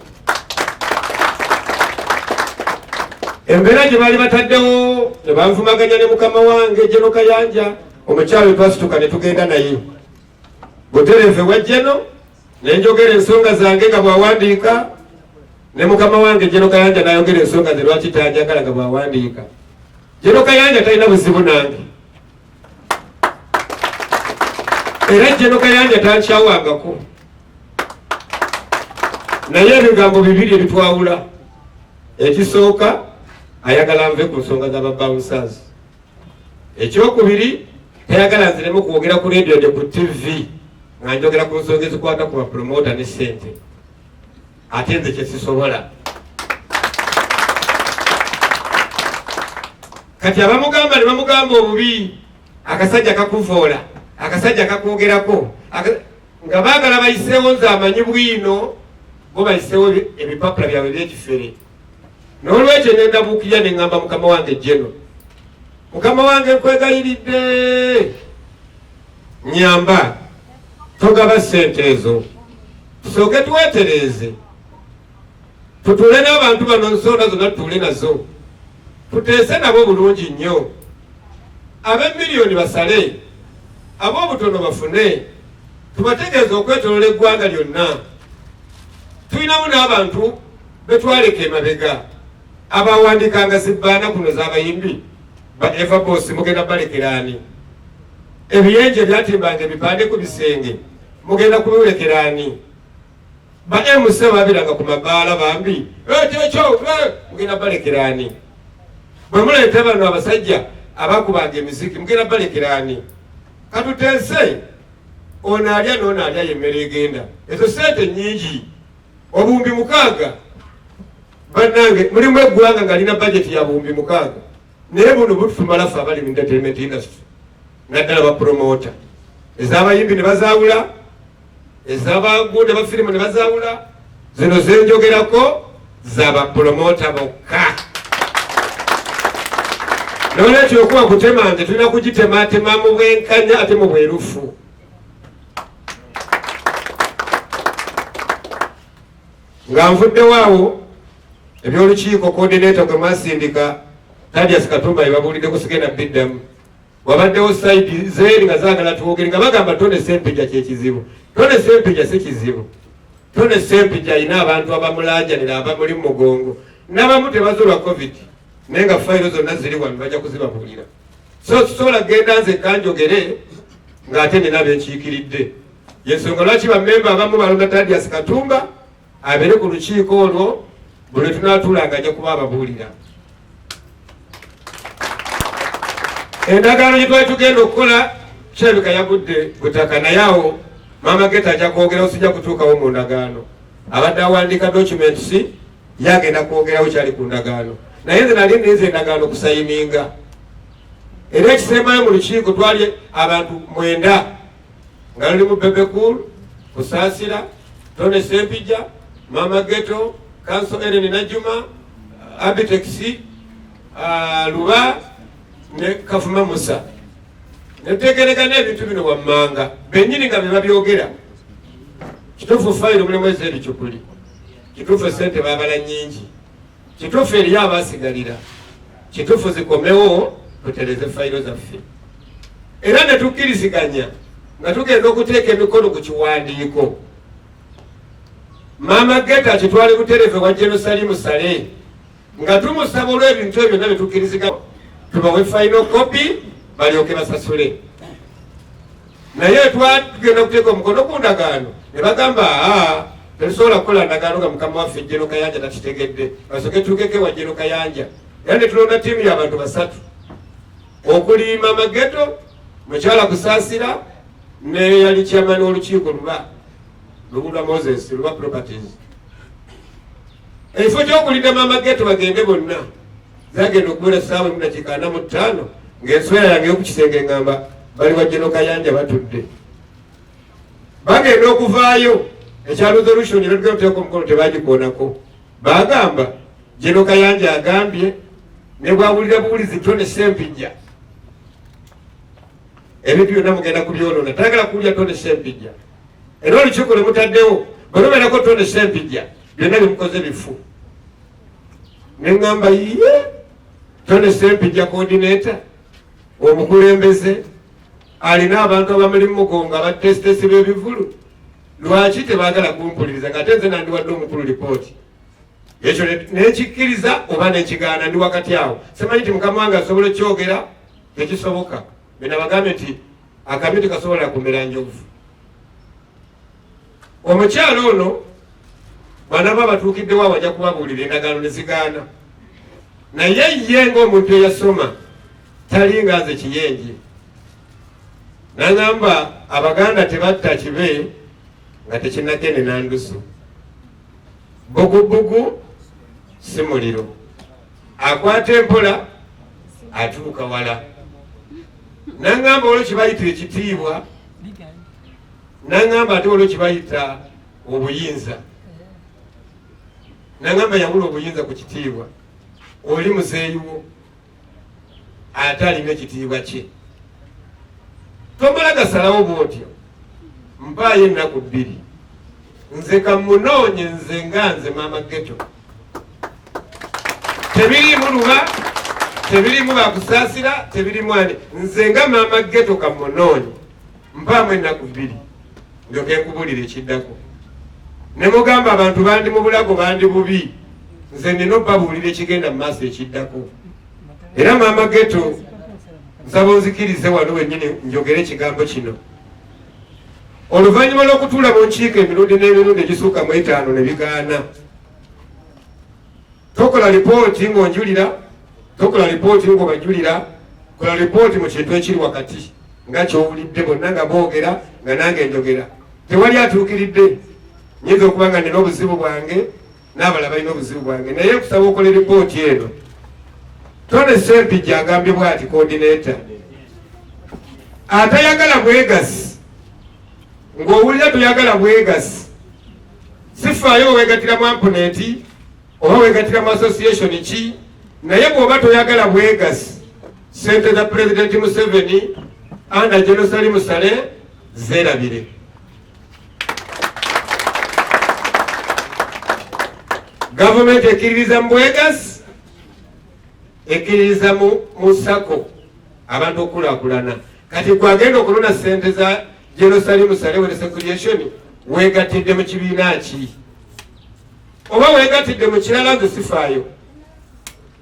Embeera gye baali bataddewo ne banvumaganya ne mukama wange Jeno Kayanja omukyalo twasituka ne tugenda naye butereevu ewa Jeno ne njogera ensonga zange nga bw'awandiika ne mukama wange Jeno Kayanja n'ayogera ensonga ze lwaki tanjagala nga bw'awandiika. Jeno Kayanja talina buzibu nange era Jeno Kayanja tankyawangako naye ebigambo bibiri ebitwawula. Ekisooka ayagala nve ku nsonga z'ababawunsaazi Ekyokubiri tayagala nziremu kwogera ku radio de ku TV nga njogera ku nsonga ezikwata ku bapromota ne ssente ate nze kyesisobola. Kati abamugamba ne bamugamba obubi, akasajja kakuvoola, akasajja kakwogerako, nga baagala bayiseewo nze amanyi bwino bo bayiseewo ebipapula byabwe by'ekifere. N'olwekyo ne ndabuukirya ne ŋŋamba mukama wange Jeno, mukama wange nkwegayiridde nyamba togaba ssente ezo, tusooke tuweetereeze tutuule n'abantu bano nsonda zonna tutuule nazo, tuteese nabo bulungi nnyo, ab'emiliyoni basale, ab'obutono bafune, tubategeeze okwetoloola eggwanga lyonna. Tulinamu n'abantu betwaleka emabega abawandikanga zibbaana kuno z'abayimbi ba Eva Boss mugenda balekeraani, ebiyenje byatimbanga ebipande ku bisenge mugenda kubulekeraani, ba MC babiranga ku mabaala bambi ekyo mugenda balekeraani, bwe muleeta bano abasajja abakubanga emiziki mugenda balekeraani. Katuteese ono alya n'ono alya yemmere egenda, ezo ssente nnyingi obuwumbi 600 bannange mulimu eggwanga nga lina bajeti ya buwumbi 600 naye buno bututumala ffe abali mu entertainment industry naddala bapromota ez'abayimbi ne bazaawula, ez'abagude bafirimu ne bazaawula, zino zenjogerako z'abapromota bokka. N'olwekyo okuba kutema nze tulina kugitematema mu bwenkanya ate mu bwerufu. Nga nvuddewaawo ebyolukiiko coordinator gwe mwasindika Thaddeus Katumba yebabuulidde kusigenda biddamu, wabaddewo saidi zeeri nga zaagala tuwogere nga bagamba Tone Sempija kyekizibu. Tone Sempija si kizibu. Tone Sempija alina abantu abamulaajanira abamuli mu mugongo n'abamu tebazolwa covid naye nga fayiro zonna ziri wano bajja kuzibabuulira. So tusobola genda nze kanjogere ng'ate nina benkiikiridde. Yensonga lwaki bammemba abamu balonda Thaddeus Katumba abeere ku lukiiko olwo buli tunaatuulanga ajja kuba ababuulira. Endagaano gye twali tugenda okukola kirabika yagudde butaka, naye awo Mama Geta ajja kwogerawo, sijja kutuukawo mu ndagaano. Abadde awandiika documents yagenda kwogerawo kyali ku ndagaano, naye nze nali nninze endagaano kusayininga. Era ekisembayo mu lukiiko twali abantu 9 nga lulimu Bebe Cool, Kusaasira, Tone Sempija, Mama Geto, Kanso Ellen Najuma, Abitexi, Luba ne Kafuma Musa. Netegerekana ebintu bino wammanga bennyini nga bebabyogera. Kituufu fayiro mulimu ez'ebicupuli, kituufu ssente baabala nnyingi, kituufu eriyo abaasigalira, kituufu zikomewo tutereze fayiro zaffe. Era ne tukkiriziganya nga tugenda okuteeka emikono ku kiwandiiko. Mama Geta kitwale butereeve wa Jerusalemu Sale nga tumusaba olw'ebintu ebyo byonna bye tukkiriziganya tubawe final copy balyoke basasule. Naye twagenda okuteeka omukono ku ndagaano ne bagamba tetusobola kukola ndagaano nga mukama waffe Jeno Kayanja takitegedde, basooke tuukeko ewa Jeno Kayanja. Era ne tulonda ttiimu y'abantu 3 okuli Mama Geto, mukyala Kusaasira ne yali chairman w'olukiiko Luba Moses Luba Properties. Ekifo ky'okulinda Mama Geto bagende bonna zagenda okuwera ssaawa 1:45 ng'enswera yange y'okukisenge ngamba bali wa Jeno Kayanja batudde. Bagenda okuvaayo ekya resolution era tugenda okuteeka omukono tebagikoonako. Bagamba Jeno Kayanja agambye ne bwawulira buwulizi Tone Sempija ebintu byonna mugenda kubyonoona, tayagala kuwulira Tone Sempija. Era olukiiko lwe mutaddewo bwelubeerako Tone Sempija byonna bimukoze bifu. Ne ŋŋamba ye Tone Sempija coordinator omukulembeze alina abantu abamuli mu mugongo abatesitesi b'ebivulu, lwaki tebaagala kumpuliriza ng'ate nze nandiwadde omukulu lipooti. Ekyo nekikkiriza oba nekigaana, ndi wakati awo. Simanyi nti mukama wange asobola ekyogera tekisoboka. Bena bagambe nti akamyu kasobola kumera njovu. Omukyalo ono bw'anaaba batuukiddewo awo ajja kubabuulira endagaano ne zigaana. Naye ye ng'omuntu eyasoma talinga nze kiyenje. Nangamba Abaganda tebatta kibe nga tekinnagende nandusu. Bugubugu si muliro. Akwata empola atuuka wala. Nangamba olwo kibayita ekitiibwa. Nangamba ate olwo kibayita obuyinza. Nangamba yawula obuyinza ku kitiibwa. Oli muzeeyiwo ate alina ekitiibwa kye. Tomala gasalawo bwotyo. Mpaayo ennaku 2. Nze kamunoonye nze nga nze Maama Ghetto. Tebirimu luba, tebirimu bakusaasira, tebirimu ani. Nze nga Maama Ghetto kamunoonye. Mpaamu ennaku 2. Ndyoke nkubulira ekiddako. Ne mugamba abantu bandi mu bulago bandi bubi. Nze nina obbabuulira ekigenda mu maaso ekiddako. Era Maama Ghetto nsaba onzikirize wano wennyini njogere ekigambo kino. Oluvannyuma lw'okutuula mu nkiiko emirundi n'emirundi egisukka mu 5 ne bigaana. Tokola lipooti ng'onjulira, tokola lipooti ng'obajulira, kola lipooti mu kintu ekiri wakati nga ky'owulidde bonna nga boogera nga nange njogera. Tewali atuukiridde. Nyinza okuba nga nina obuzibu bwange n'abalala balina obuzibu bwange, naye kusaba okola lipooti eno. Tone Sempijja agambye bw'ati coordinator. Atayagala bwegasi. Ng'owulira toyagala bwegasi. Sifaayo weegatira mu amponenti oba weegatira mu association ki, naye bw'oba toyagala bwegasi. Ssente za President Museveni anda Jenosali Musale zeerabire. Gavumenti ekkiririza mu bwegasi, ekkiririza mu sako abantu okulaakulana. Kati kwagenda okulona ssente za Jenosali Musale we Recreation weegatidde mu kibiina ki? Oba weegatidde mu kirala nze sifaayo.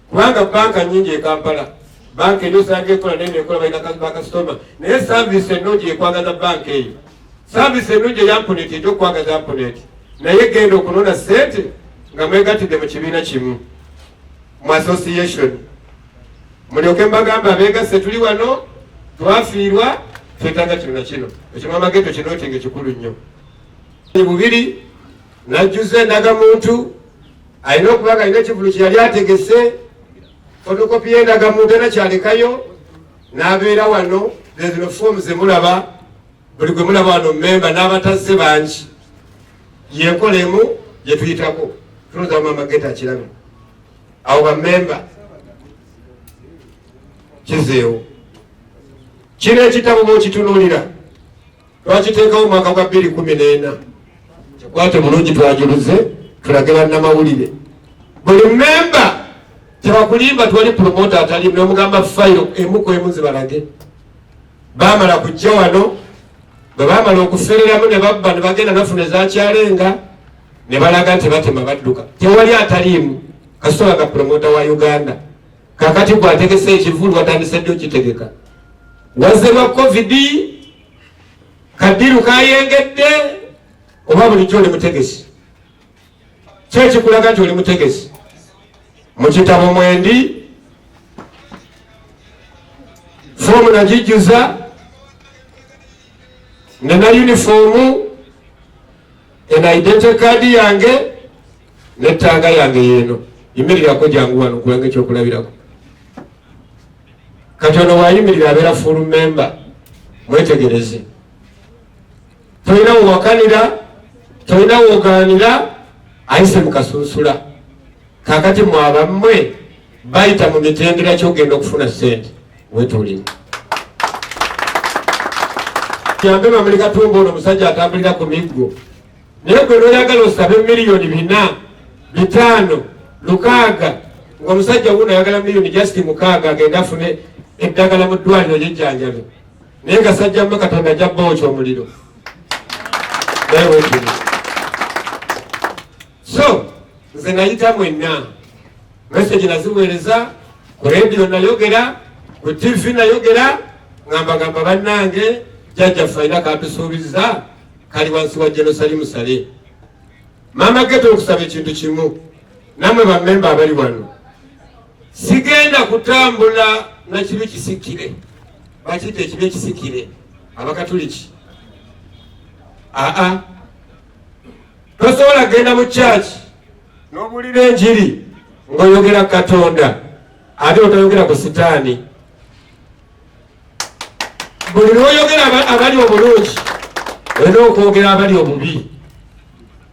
Kubanga banka nyingi e Kampala. Banka eyo osanga ekola naye nekola balina bakasitoma. Naye saavisi ennungi ekwagaza banka eyo. Saavisi ennungi eyampuneti ekyokwagaza ampuneti. Naye genda okunona ssente nga mwegatidde mu kibiina kimu. Mu association. Mulyoke mbagamba abeegasse tuli wano, twafiirwa, twetaaga kino na kino. Ekyo Maama Ghetto kino otinga kikulu nnyo. Bubiri, najjuze ndagamuntu, alina okuba nga alina ekivulu kye yali ategese, fotokopi y'endagamuntu era kyalekayo, n'abeera wano, zino foomu ze mulaba, buli gwe mulaba wano mmemba n'abatazze bangi. Yenkola emu gye tuyitako. Tunoza Maama Ghetto akirabe. Awo bammemba kizeewo. Kino ekitabo bw'okitunuulira twakiteekawo mu mwaka gwa 2014. Kikwate bulungi twajuluze tulage bannamawulire. Buli mmemba tebakulimba twali promota atali n'omugamba fayiro emuko emu zibalage. Baamala kujja wano, bwe baamala okufereramu ne babba ne bagenda nafuna ezakyalenga ne balaga nti batema badduka. Tewali ataliimu kasitola ga promota wa Uganda. Kakati gwategese ekivulu watandise ddi okitegeka. Wazze lwa COVID kadiru kayengedde oba bulijjo oli mutegesi. Kyekikulaga nti oli mutegesi. Mu kitabo mwendi foomu nagijjuza nena yunifoomu ena identity card yange nettanga yange yeeno. Yimirirako jangu wano kulenga ekyokulabirako. Kati ono wayimirira abeera full member. Mwetegereze. Tolina wowakanira, tolina wogaanira, ayise mu kasunsula. Kakati mwabammwe bayita mu mitendera kyogenda okufuna ssente. Wetuulire. Yambe Mamuli Katumba ono omusajja atambulira ku miggo. Naye gwe n'oyagala osabe miliyoni 4, 5, 6 ng'omusajja wuno ayagala miliyoni just 6 agenda afune eddagala mu ddwaliro ly'ejjanjabe. Naye nga sajjamma Katonda ajja bbookya omuliro. Naye wetuulire. So nze nayita mwenna message naziweereza ku radio nayogera, ku TV nayogera, ngamba bannange jjajjaffe alina katusuubiza kali wansi wa Jenosali Musale. Maama Ghetto okusaba ekintu kimu, nammwe bammemba abali wano, sigenda kutambula na kibi kisikire bakite kibi kisikire abakatuliki tosobola genda mu church n'obulira enjiri ng'oyogera Katonda ate otayogera ku sitaani. Buli lw'oyogera abali obulungi olina okwogera abali obubi.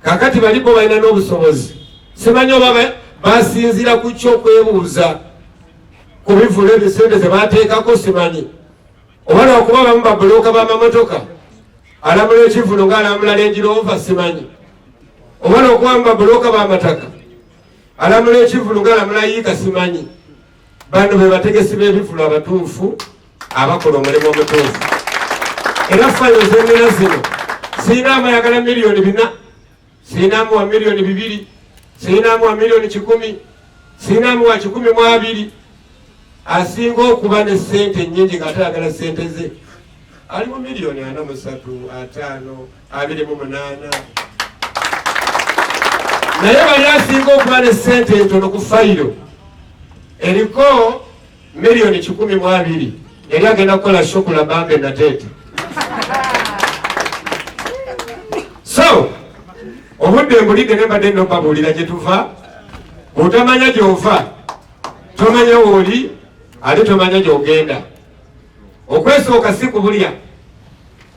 Kakati balipo balina n'obusobozi, simanyi oba basinzira ku ky'okwebuuza ku bivulu ebisente ze baateekako, simanyi oba lwakuba bamu babulooka b'amamotoka alamula ekivulu ng'alamula Range Rover, simanyi oba lwakuba babulooka b'amataka alamula ekivulu ng'alamula yiika, simanyi. Bano be bategesi b'ebivulu abatuufu abakola omulimu omutuufu. Era fayiro z'ennina zino sirinamu ayagala miliyoni 4, sirinamu wa miliyoni 2, sirinamu wa miliyoni 10, sirinamu wa 12. Asinga okuba ne sente nnyingi ng'ate ayagala sente ze ali mu miliyoni 43, 5, 28. Naye bali asinga okuba ne sente entono ku fayiro eriko miliyoni 12 yali agenda kukola shokula Bambe na Tete. So obudde mbulidde ne mbadde nnobabuulira gye tuva. Otamanya gy'ova tomanya wooli ate tomanya gy'ogenda. Okwesooka si kubulya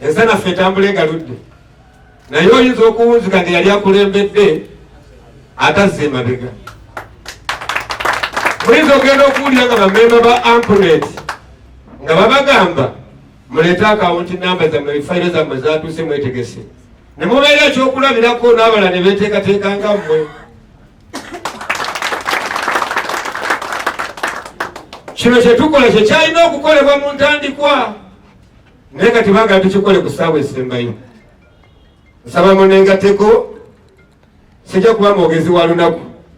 ensana ffe etambula engaludde, naye oyinza okuwunzika nga yali akulembedde atazza emabega. Oyinza okugenda okuwulira nga bamemba ba Ampunet nga babagamba muleete akawunti namba zammwe, fayiro zammwe zatuuse mwetegese, ne mubeera ekyokulabirako n'abala ne beeteekateeka nga mmwe. Kino kye tukola kye kyalina okukolebwa mu ntandikwa, naye kati baagala tukikole ku ssaawa esembayo. Nsaba munengateko, sijja kuba mwogezi wa lunaku.